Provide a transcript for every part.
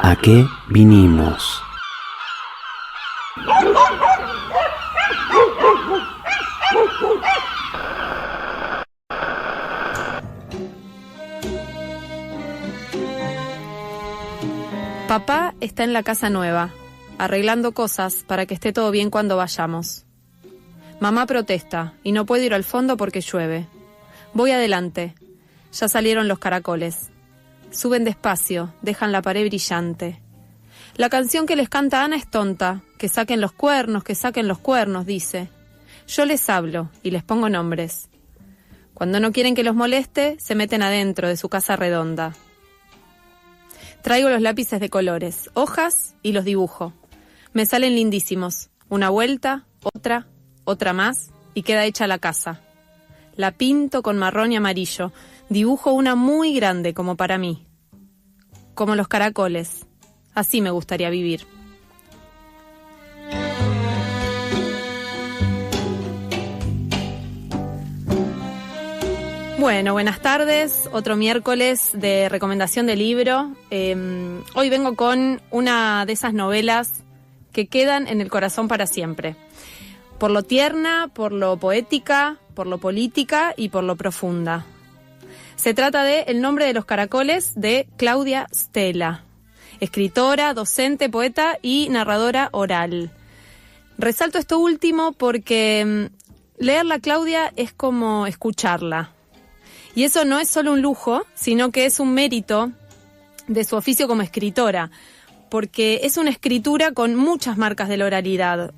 ¿A qué vinimos? Papá está en la casa nueva, arreglando cosas para que esté todo bien cuando vayamos. Mamá protesta y no puedo ir al fondo porque llueve. Voy adelante. Ya salieron los caracoles. Suben despacio, dejan la pared brillante. La canción que les canta Ana es tonta. Que saquen los cuernos, dice. Yo les hablo y les pongo nombres. Cuando no quieren que los moleste, se meten adentro de su casa redonda. Traigo los lápices de colores, hojas y los dibujo. Me salen lindísimos. Una vuelta, otra más y queda hecha la casa. La pinto con marrón y amarillo. Dibujo una muy grande como para mí. Como los caracoles. Así me gustaría vivir. Bueno, buenas tardes. Otro miércoles de recomendación de libro. Hoy vengo con una de esas novelas que quedan en el corazón para siempre. Por lo tierna, por lo poética, por lo política y por lo profunda. Se trata de El nombre de los caracoles de Claudia Stella, escritora, docente, poeta y narradora oral. Resalto esto último porque leerla a Claudia es como escucharla. Y eso no es solo un lujo, sino que es un mérito de su oficio como escritora, porque es una escritura con muchas marcas de la oralidad.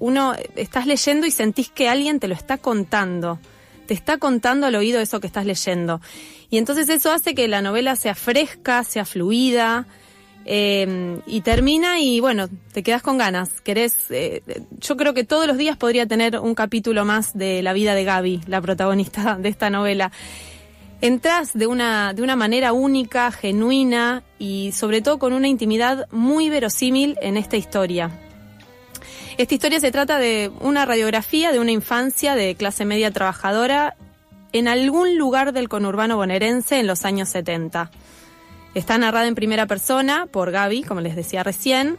Estás leyendo y sentís que alguien te lo está contando. Te está contando al oído eso que estás leyendo. Y entonces eso hace que la novela sea fresca, sea fluida, y termina y bueno, te quedas con ganas. Yo creo que todos los días podría tener un capítulo más de la vida de Gaby, la protagonista de esta novela. Entrás de una manera única, genuina y sobre todo con una intimidad muy verosímil en esta historia. Esta historia se trata de una radiografía de una infancia de clase media trabajadora en algún lugar del conurbano bonaerense en los años 70. Está narrada en primera persona por Gaby, como les decía recién,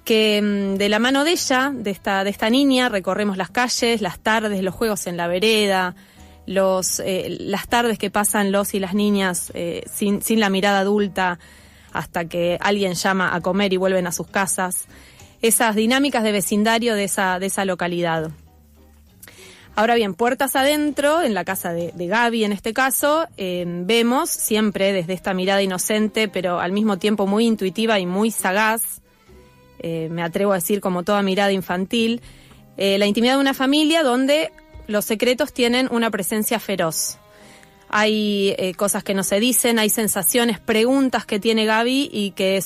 que de la mano de ella, de esta niña, recorremos las calles, las tardes, los juegos en la vereda, las tardes que pasan los y las niñas sin la mirada adulta hasta que alguien llama a comer y vuelven a sus casas. Esas dinámicas de vecindario de esa localidad. Ahora bien, puertas adentro, en la casa de Gaby en este caso, vemos siempre desde esta mirada inocente, pero al mismo tiempo muy intuitiva y muy sagaz, me atrevo a decir como toda mirada infantil, la intimidad de una familia donde los secretos tienen una presencia feroz. Hay cosas que no se dicen, hay sensaciones, preguntas que tiene Gaby y que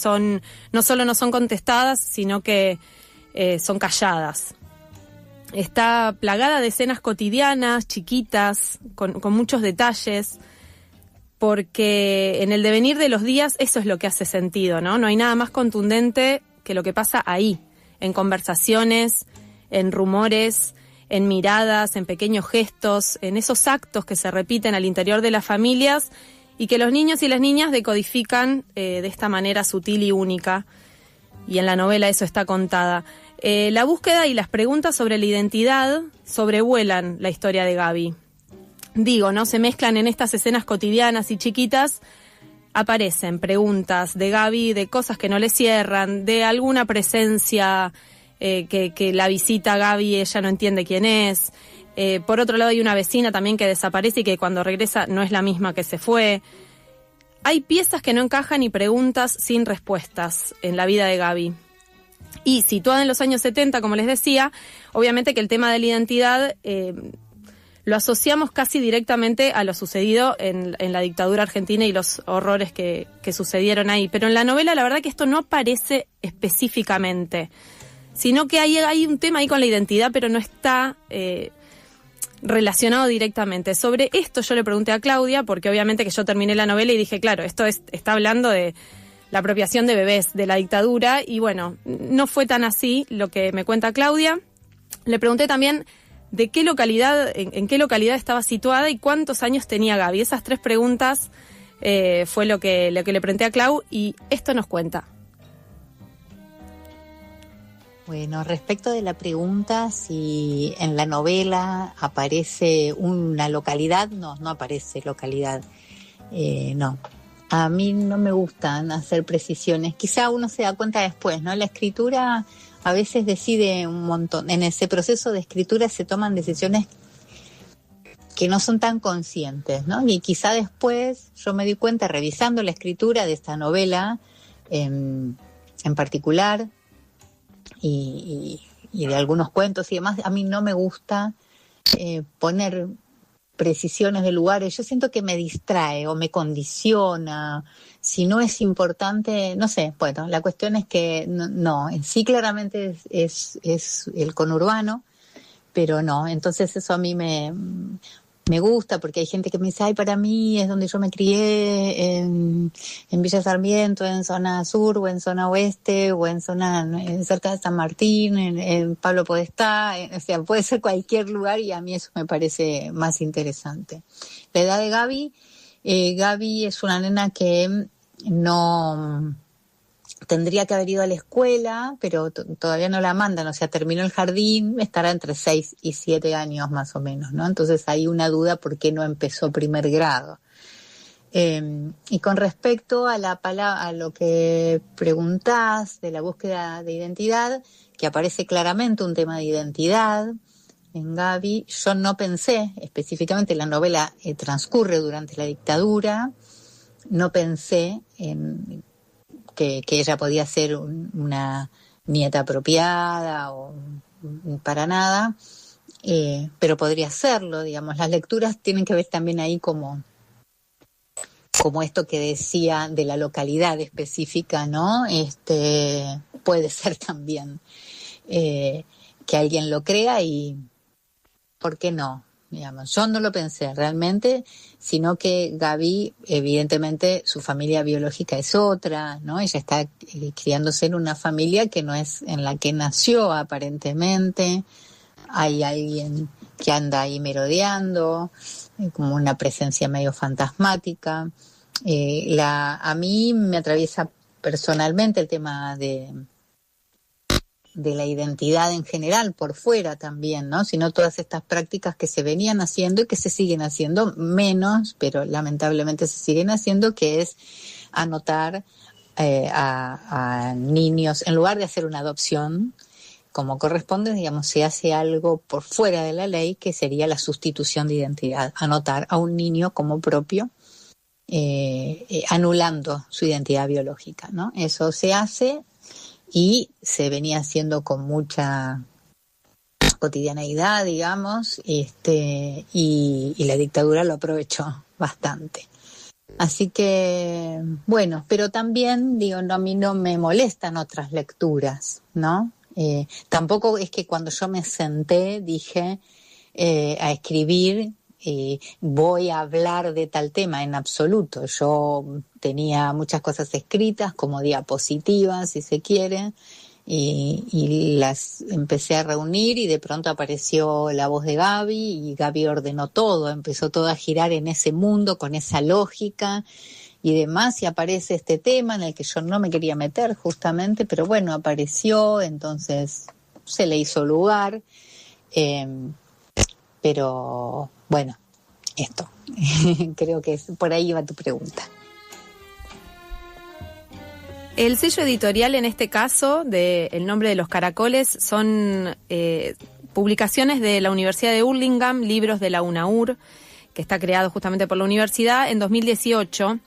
no solo no son contestadas, sino que son calladas. Está plagada de escenas cotidianas, chiquitas, con muchos detalles, porque en el devenir de los días eso es lo que hace sentido, ¿no? No hay nada más contundente que lo que pasa ahí, en conversaciones, en rumores, en miradas, en pequeños gestos, en esos actos que se repiten al interior de las familias y que los niños y las niñas decodifican de esta manera sutil y única. Y en la novela eso está contada. La búsqueda y las preguntas sobre la identidad sobrevuelan la historia de Gaby. ¿No? Se mezclan en estas escenas cotidianas y chiquitas, aparecen preguntas de Gaby, de cosas que no le cierran, de alguna presencia que la visita a Gaby y ella no entiende quién es. Por otro lado hay una vecina también que desaparece y que cuando regresa no es la misma que se fue. Hay piezas que no encajan y preguntas sin respuestas en la vida de Gaby. Y situada en los años 70, como les decía, obviamente que el tema de la identidad lo asociamos casi directamente a lo sucedido en la dictadura argentina y los horrores que sucedieron ahí. Pero en la novela la verdad que esto no aparece específicamente, sino que hay un tema ahí con la identidad, pero no está relacionado directamente. Sobre esto yo le pregunté a Claudia, porque obviamente que yo terminé la novela y dije, claro, está hablando de la apropiación de bebés de la dictadura, y bueno, no fue tan así lo que me cuenta Claudia. Le pregunté también de qué localidad, en qué localidad estaba situada y cuántos años tenía Gaby. Esas 3 preguntas fue lo que le pregunté a Clau, y esto nos cuenta. Bueno, respecto de la pregunta si en la novela aparece una localidad, no aparece localidad, no. A mí no me gustan hacer precisiones, quizá uno se da cuenta después, ¿no? La escritura a veces decide un montón, en ese proceso de escritura se toman decisiones que no son tan conscientes, ¿no? Y quizá después yo me di cuenta revisando la escritura de esta novela en particular, y de algunos cuentos y demás, a mí no me gusta poner precisiones de lugares. Yo siento que me distrae o me condiciona. Si no es importante, no sé. Bueno, la cuestión es que no sí claramente es el conurbano, pero no. Entonces eso a mí me gusta, porque hay gente que me dice, ay, para mí es donde yo me crié, en Villa Sarmiento, en zona sur, o en zona oeste, o en zona cerca de San Martín, en Pablo Podestá, o sea, puede ser cualquier lugar, y a mí eso me parece más interesante. La edad de Gaby, Gaby es una nena que no tendría que haber ido a la escuela, pero todavía no la mandan, o sea, terminó el jardín, estará entre 6 y 7 años más o menos, ¿no? Entonces hay una duda por qué no empezó primer grado. Y con respecto a a lo que preguntás de la búsqueda de identidad, que aparece claramente un tema de identidad en Gaby, yo no pensé, específicamente la novela transcurre durante la dictadura, no pensé en que ella podía ser una nieta apropiada o para nada, pero podría serlo, digamos. Las lecturas tienen que ver también ahí como esto que decía de la localidad específica, ¿no? Puede ser también que alguien lo crea, y ¿por qué no? Digamos, yo no lo pensé realmente, sino que Gaby, evidentemente, su familia biológica es otra, ¿no? Ella está criándose en una familia que no es en la que nació, aparentemente. Hay alguien que anda ahí merodeando, como una presencia medio fantasmática. A mí me atraviesa personalmente el tema de la identidad en general, por fuera también, ¿no? Sino todas estas prácticas que se venían haciendo y que se siguen haciendo menos, pero lamentablemente se siguen haciendo, que es anotar a niños, en lugar de hacer una adopción como corresponde, digamos, se hace algo por fuera de la ley, que sería la sustitución de identidad, anotar a un niño como propio, anulando su identidad biológica, ¿no? Eso se hace y se venía haciendo con mucha cotidianeidad, digamos, y la dictadura lo aprovechó bastante. Así que, bueno, pero también, digo, no, a mí no me molestan otras lecturas, ¿no? Tampoco es que cuando yo me senté dije a escribir, voy a hablar de tal tema, en absoluto. Yo tenía muchas cosas escritas, como diapositivas, si se quiere, y las empecé a reunir, y de pronto apareció la voz de Gaby, y Gaby ordenó todo, empezó todo a girar en ese mundo, con esa lógica y demás, y aparece este tema en el que yo no me quería meter justamente, pero bueno, apareció, entonces se le hizo lugar, pero bueno, esto, creo que por ahí va tu pregunta. El sello editorial en este caso, de El nombre de los caracoles, son publicaciones de la Universidad de Hurlingham, libros de la UNAUR, que está creado justamente por la universidad en 2018,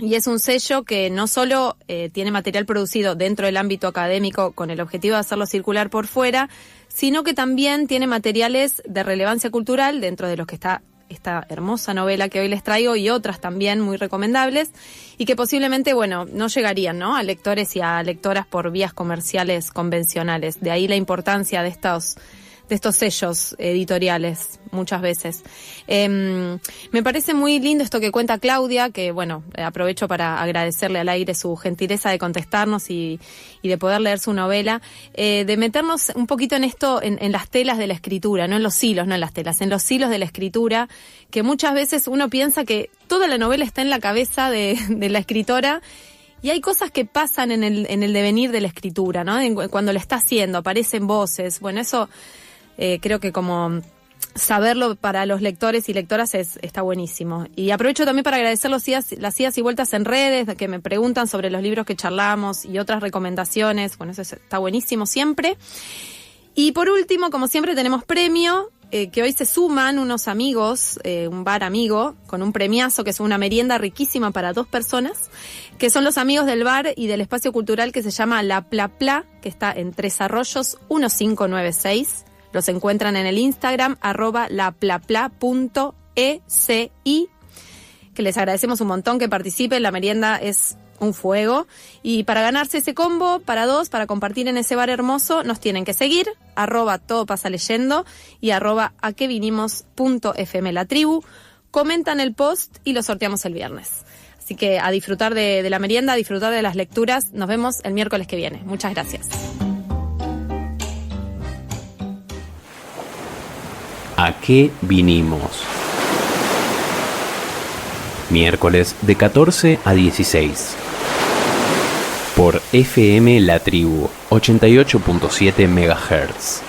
y es un sello que no solo tiene material producido dentro del ámbito académico con el objetivo de hacerlo circular por fuera, sino que también tiene materiales de relevancia cultural, dentro de los que está esta hermosa novela que hoy les traigo, y otras también muy recomendables, y que posiblemente, bueno, no llegarían, ¿no?, a lectores y a lectoras por vías comerciales convencionales. De ahí la importancia de estos sellos editoriales muchas veces. Me parece muy lindo esto que cuenta Claudia, que bueno, aprovecho para agradecerle al aire su gentileza de contestarnos y de poder leer su novela, de meternos un poquito en esto, en las telas de la escritura, no en los hilos, no en las telas, en los hilos de la escritura, que muchas veces uno piensa que toda la novela está en la cabeza de la escritora, Y hay cosas que pasan en el devenir de la escritura, ¿no? Cuando la está haciendo, aparecen voces. Bueno, eso creo que como saberlo para los lectores y lectoras está buenísimo. Y aprovecho también para agradecer las idas y vueltas en redes, que me preguntan sobre los libros que charlamos y otras recomendaciones. Bueno, eso está buenísimo siempre. Y por último, como siempre, tenemos premio, que hoy se suman unos amigos, un bar amigo, con un premiazo que es una merienda riquísima para 2 personas, que son los amigos del bar y del espacio cultural que se llama La Pla Pla, que está en Tres Arroyos 1596. Los encuentran en el Instagram, @laplapla.eci, que les agradecemos un montón que participen. La merienda es un fuego. Y para ganarse ese combo, para 2, para compartir en ese bar hermoso, nos tienen que seguir, @todopasaleyendo y @aquevinimos.fm la tribu. Comentan el post y lo sorteamos el viernes. Así que a disfrutar de la merienda, a disfrutar de las lecturas. Nos vemos el miércoles que viene. Muchas gracias. ¿A qué vinimos? Miércoles de 14 a 16. Por FM La Tribu, 88.7 MHz.